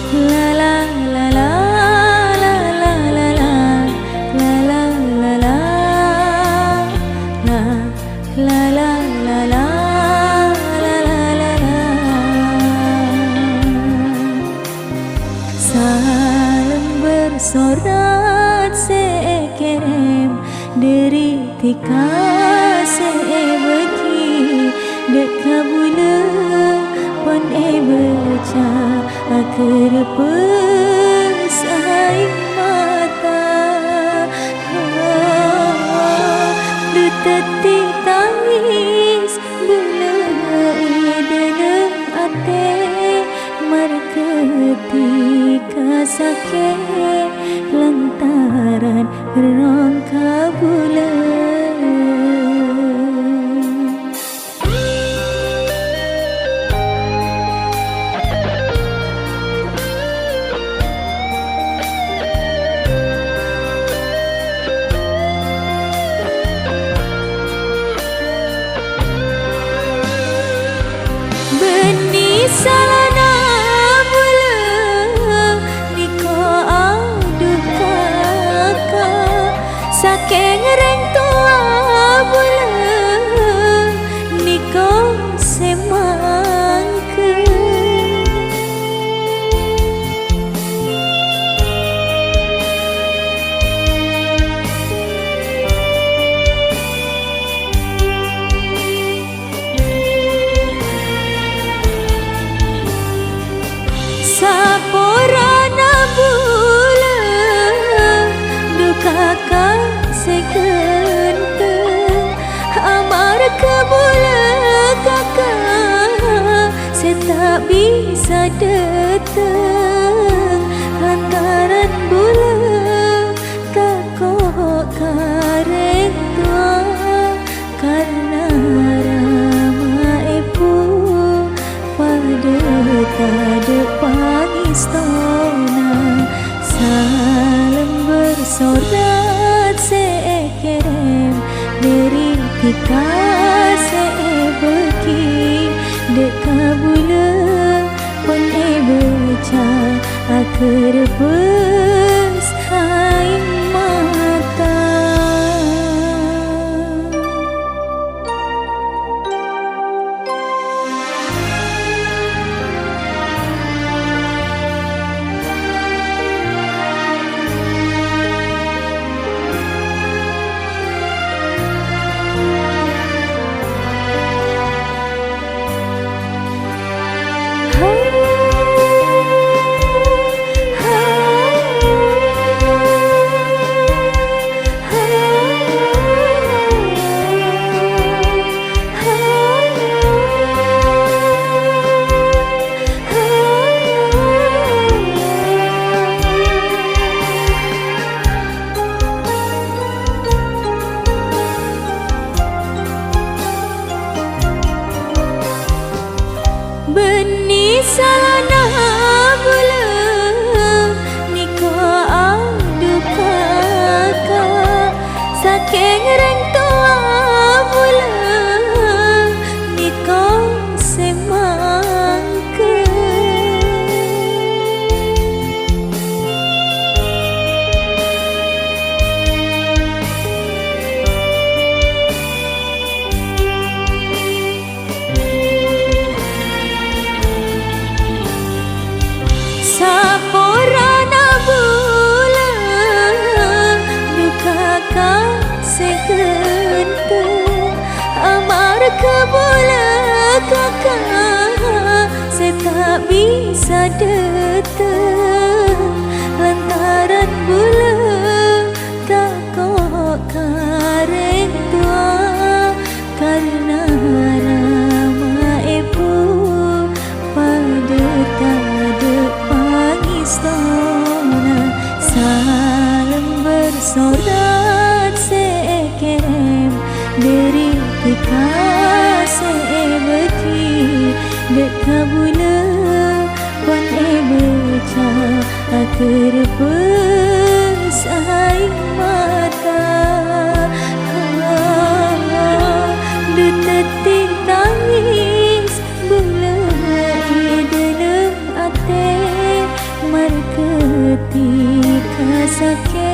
La la la la la la la la la la la la la la la la la la. Salam bersorat saya kirim dari tika saya bagi dek kabula pon baca akhir pesai mata deteti tangis belai dalam ate marketika sakit lantaran rong kabula. Salana bula niko aduh kakak saking reng tua bula niko semangke. Saporana bula duka kasih genteng amar ke bula kakak saya tak bisa datang lantaran bula kakak karek tua karena rama ibu pada tak pangistona. Salam bersorat saya kirim dari tika saya bagi dek kabula pon baca akhir pesai mata. Beni salana bula niko aduh kakak saking reng tua bula niko semangke. Saporana bula duka kasih genteng amar ke bula kakak saya tak bisa datang lantaran bula kakak karek tua karena rama ibu pada tak pangistona. Salam bersorat saya kirim dari tika saya bagi dek kabula pon baca akhir pesai mata deteti tangis belai dalam ate सके।